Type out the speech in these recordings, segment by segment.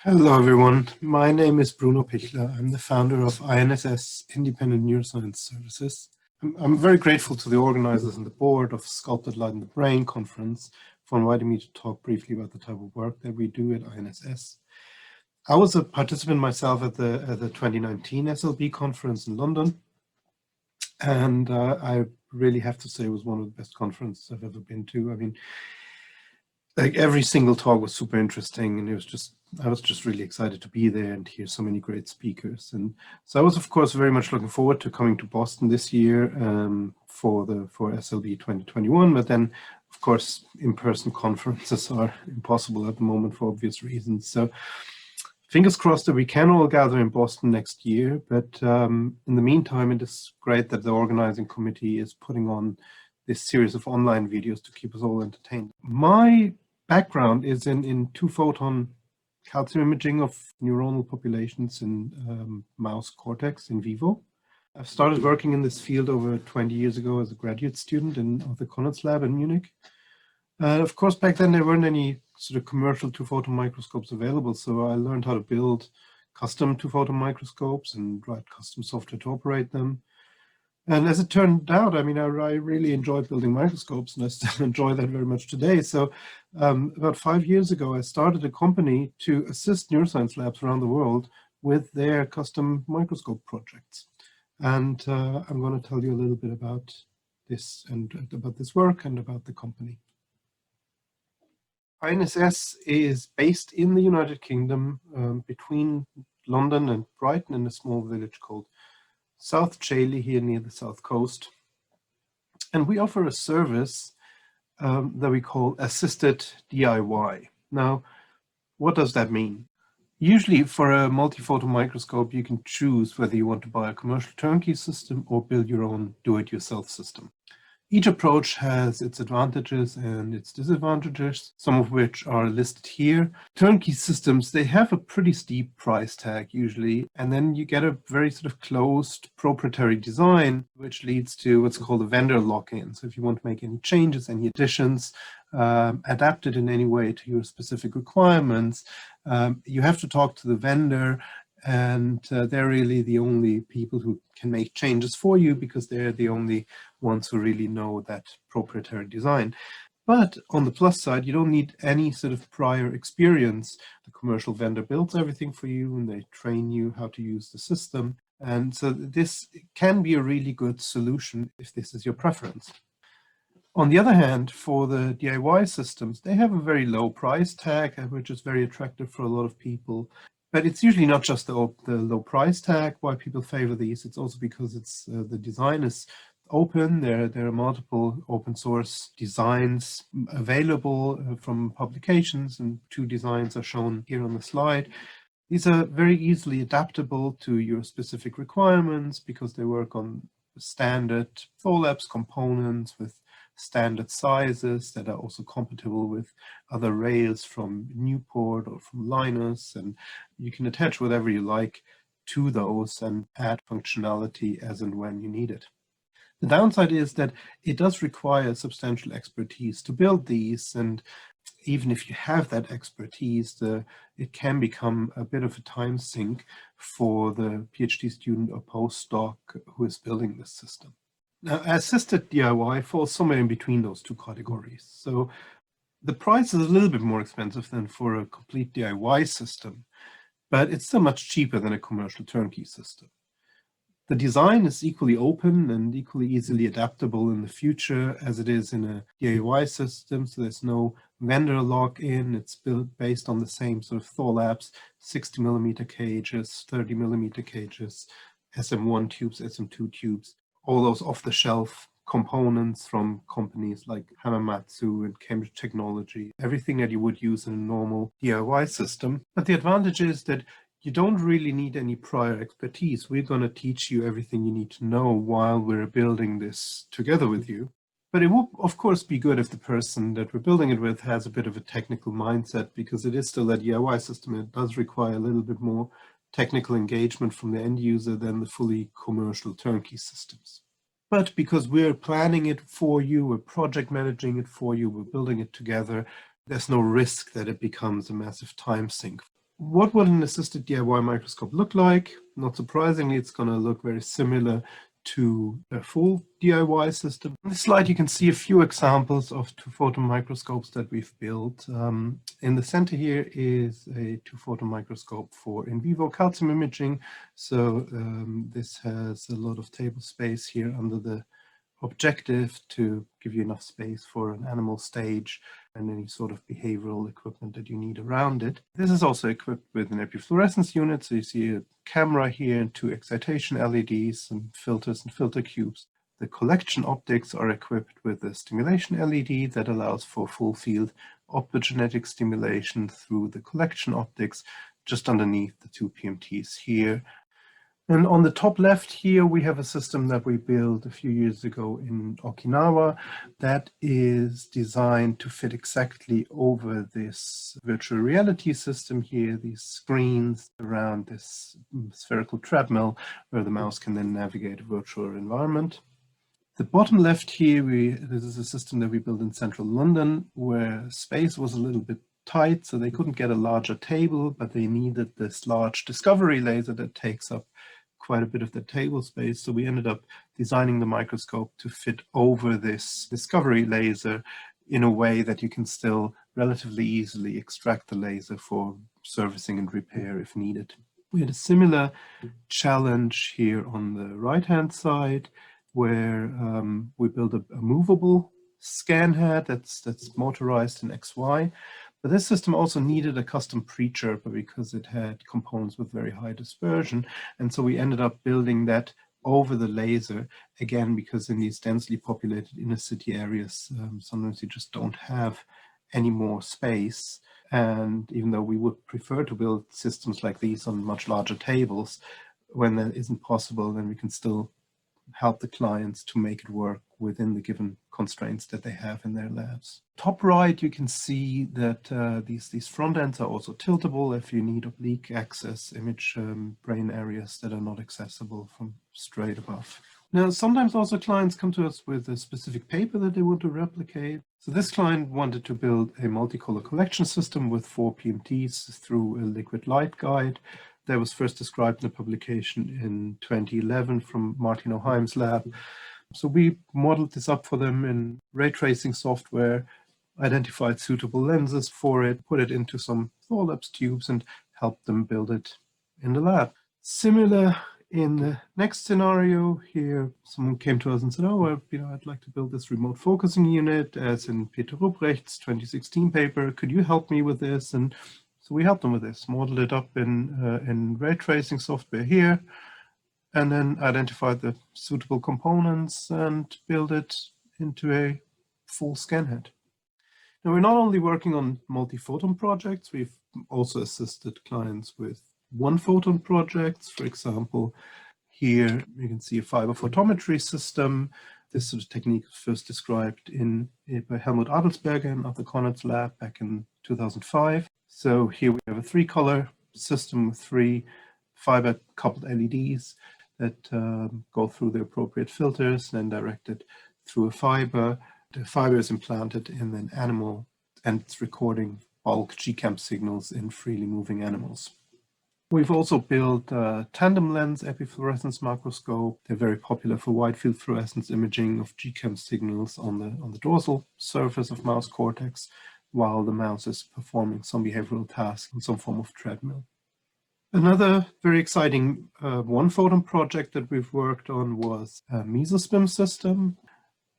Hello everyone, my name is Bruno Pichler. I'm the founder of INSS Independent Neuroscience Services. I'm very grateful to the organizers and the board of Sculpted Light in the Brain conference for inviting me to talk briefly about the type of work that we do at INSS. I was a participant myself at the 2019 SLB conference in London, and I really have to say it was one of the best conferences I've ever been to. I mean, like every single talk was super interesting, and I was just really excited to be there and hear so many great speakers. And so I was, of course, very much looking forward to coming to Boston this year for SLB 2021. But then, of course, in-person conferences are impossible at the moment for obvious reasons. So fingers crossed that we can all gather in Boston next year. But in the meantime, it is great that the organizing committee is putting on this series of online videos to keep us all entertained. My background is in two-photon calcium imaging of neuronal populations in mouse cortex in vivo. I started working in this field over 20 years ago as a graduate student in the Konitz lab in Munich. Of course, back then there weren't any sort of commercial two-photon microscopes available, so I learned how to build custom two-photon microscopes and write custom software to operate them. And as it turned out, I mean, I really enjoyed building microscopes, and I still enjoy that very much today. So about 5 years ago, I started a company to assist neuroscience labs around the world with their custom microscope projects. And I'm going to tell you a little bit about this and about this work and about the company. INSS is based in the United Kingdom between London and Brighton in a small village called South Chailey, here near the south coast. And we offer a service that we call assisted DIY. Now, what does that mean? Usually for a multi-photon microscope, you can choose whether you want to buy a commercial turnkey system or build your own do-it-yourself system. Each approach has its advantages and its disadvantages, some of which are listed here. Turnkey systems, they have a pretty steep price tag usually, and then you get a very sort of closed proprietary design, which leads to what's called a vendor lock-in. So if you want to make any changes, any additions, adapt it in any way to your specific requirements, you have to talk to the vendor, and they're really the only people who can make changes for you because they're the only ones who really know that proprietary design. But on the plus side, you don't need any sort of prior experience. The commercial vendor builds everything for you and they train you how to use the system. And so this can be a really good solution if this is your preference. On the other hand, for the DIY systems, they have a very low price tag, which is very attractive for a lot of people. But it's usually not just the low price tag why people favor these. It's also because it's the design is open. There are multiple open source designs available from publications, and 2 designs are shown here on the slide. These are very easily adaptable to your specific requirements because they work on standard Thorlabs components with standard sizes that are also compatible with other rails from Newport or from Linus, and you can attach whatever you like to those and add functionality as and when you need it. The downside is that it does require substantial expertise to build these, and even if you have that expertise, it can become a bit of a time sink for the PhD student or postdoc who is building this system. Now, assisted DIY falls somewhere in between those 2 categories. So the price is a little bit more expensive than for a complete DIY system, but it's still much cheaper than a commercial turnkey system. The design is equally open and equally easily adaptable in the future as it is in a DIY system, so there's no vendor lock-in. It's built based on the same sort of Thorlabs 60mm cages, 30mm cages, SM1 tubes, SM2 tubes, all those off-the-shelf components from companies like Hamamatsu and Cambridge Technology, everything that you would use in a normal DIY system. But the advantage is that you don't really need any prior expertise. We're going to teach you everything you need to know while we're building this together with you. But it will, of course, be good if the person that we're building it with has a bit of a technical mindset, because it is still a DIY system. It does require a little bit more technical engagement from the end user than the fully commercial turnkey systems. But because we're planning it for you, we're project managing it for you, we're building it together, there's no risk that it becomes a massive time sink. what would an assisted DIY microscope look like? Not surprisingly, it's going to look very similar to a full DIY system. On this slide, you can see a few examples of two-photon microscopes that we've built. In the center here is a two-photon microscope for in vivo calcium imaging. So this has a lot of table space here under the objective to give you enough space for an animal stage and any sort of behavioral equipment that you need around it. This is also equipped with an epifluorescence unit. So you see a camera here and 2 excitation LEDs, some filters and filter cubes. The collection optics are equipped with a stimulation LED that allows for full field optogenetic stimulation through the collection optics just underneath the 2 PMTs here. And on the top left here, we have a system that we built a few years ago in Okinawa that is designed to fit exactly over this virtual reality system here, these screens around this spherical treadmill where the mouse can then navigate a virtual environment. The bottom left here, this is a system that we built in central London where space was a little bit tight, so they couldn't get a larger table, but they needed this large discovery laser that takes up quite a bit of the table space. So we ended up designing the microscope to fit over this discovery laser in a way that you can still relatively easily extract the laser for servicing and repair if needed. We had a similar challenge here on the right-hand side where we built a movable scan head that's motorized in XY. But this system also needed a custom pre-chirper because it had components with very high dispersion. And so we ended up building that over the laser, again, because in these densely populated inner city areas, sometimes you just don't have any more space. And even though we would prefer to build systems like these on much larger tables, when that isn't possible, then we can still help the clients to make it work within the given constraints that they have in their labs. Top right, you can see that these front ends are also tiltable if you need oblique access image brain areas that are not accessible from straight above. Now, sometimes also clients come to us with a specific paper that they want to replicate. So this client wanted to build a multicolor collection system with 4 PMTs through a liquid light guide. That was first described in a publication in 2011 from Martin O'Heim's lab. So we modeled this up for them in ray tracing software, identified suitable lenses for it, put it into some Thorlabs tubes and helped them build it in the lab. Similar in the next scenario here, someone came to us and said, oh, I'd like to build this remote focusing unit as in Peter Ruprecht's 2016 paper. Could you help me with this? And so we helped them with this, modeled it up in ray tracing software here, and then identified the suitable components and build it into a full scan head. Now, we're not only working on multi-photon projects, we've also assisted clients with one-photon projects. For example, here you can see a fiber photometry system. This sort of technique was first described by Helmut Adelsberger in Arthur Conrad's lab back in 2005. So here we have a 3-color system with 3 fiber coupled LEDs that go through the appropriate filters and then directed through a fiber. The fiber is implanted in an animal and it's recording bulk GCAM signals in freely moving animals. We've also built a tandem lens epifluorescence microscope. They're very popular for wide field fluorescence imaging of GCAM signals on the dorsal surface of mouse cortex while the mouse is performing some behavioral task in some form of treadmill. Another very exciting one-photon project that we've worked on was a mesoscope system.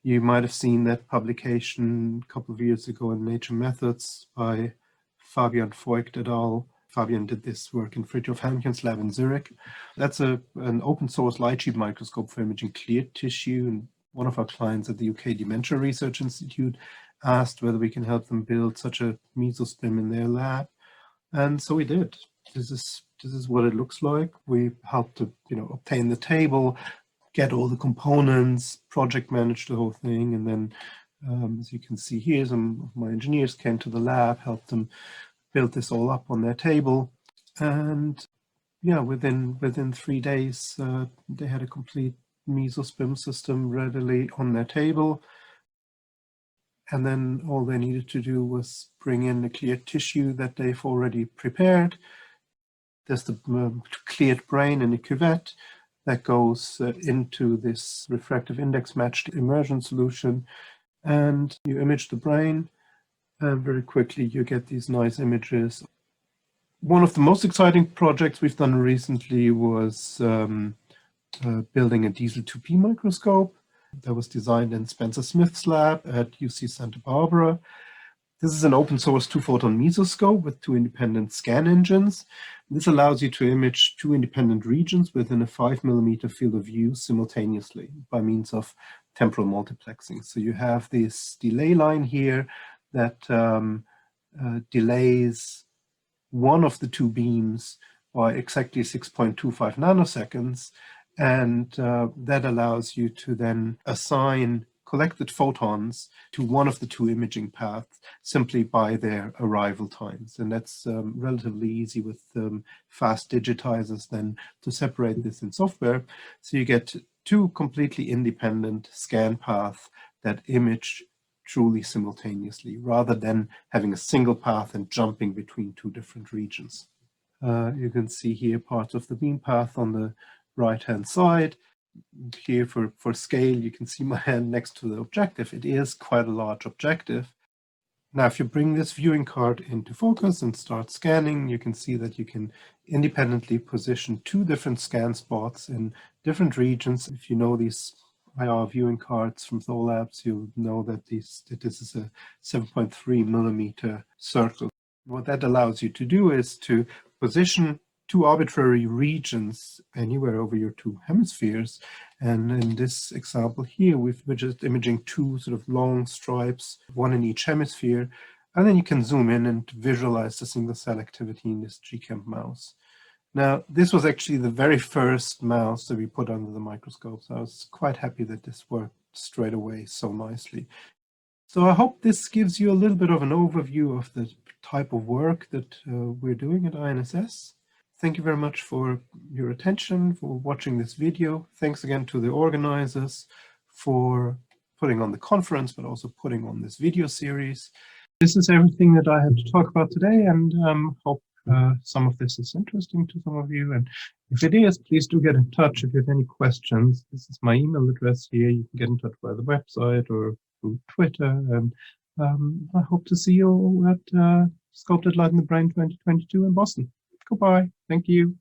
You might have seen that publication a couple of years ago in Nature Methods by Fabian Voigt et al. Fabian did this work in Fridtjof Helmchen's lab in Zurich. That's an open source light sheet microscope for imaging clear tissue. And one of our clients at the UK Dementia Research Institute asked whether we can help them build such a mesoscope in their lab. And so we did. This is what it looks like. We helped to obtain the table, get all the components, project manage the whole thing, and then as you can see here, some of my engineers came to the lab, helped them build this all up on their table, and yeah, within 3 days they had a complete mesoscope system readily on their table. And then all they needed to do was bring in the clear tissue that they've already prepared, There's the cleared brain in a cuvette that goes into this refractive index matched immersion solution, and you image the brain, and very quickly you get these nice images. One of the most exciting projects we've done recently was building a diesel 2P microscope that was designed in Spencer Smith's lab at UC Santa Barbara. This is an open source 2-photon mesoscope with 2 independent scan engines. This allows you to image 2 independent regions within a 5mm field of view simultaneously by means of temporal multiplexing. So you have this delay line here that delays one of the 2 beams by exactly 6.25 nanoseconds, and that allows you to then assign collected photons to one of the 2 imaging paths simply by their arrival times. And that's relatively easy with fast digitizers then to separate this in software. So you get 2 completely independent scan paths that image truly simultaneously, rather than having a single path and jumping between 2 different regions. You can see here part of the beam path on the right-hand side. Here for scale, you can see my hand next to the objective. It is quite a large objective. Now, if you bring this viewing card into focus and start scanning, you can see that you can independently position 2 different scan spots in different regions. If you know these IR viewing cards from Thor Labs, you'll know that this is a 7.3mm circle. What that allows you to do is to position 2 arbitrary regions anywhere over your 2 hemispheres. And in this example here, we're just imaging 2 sort of long stripes, 1 in each hemisphere. And then you can zoom in and visualize the single cell activity in this GCamp mouse. Now, this was actually the very first mouse that we put under the microscope. So I was quite happy that this worked straight away so nicely. So I hope this gives you a little bit of an overview of the type of work that we're doing at INSS. Thank you very much for your attention, for watching this video. Thanks again to the organizers for putting on the conference, but also putting on this video series. This is everything that I had to talk about today, and hope some of this is interesting to some of you. And if it is, please do get in touch if you have any questions. This is my email address here. You can get in touch via the website or through Twitter. And I hope to see you at Sculpted Light in the Brain 2022 in Boston. Goodbye. Thank you.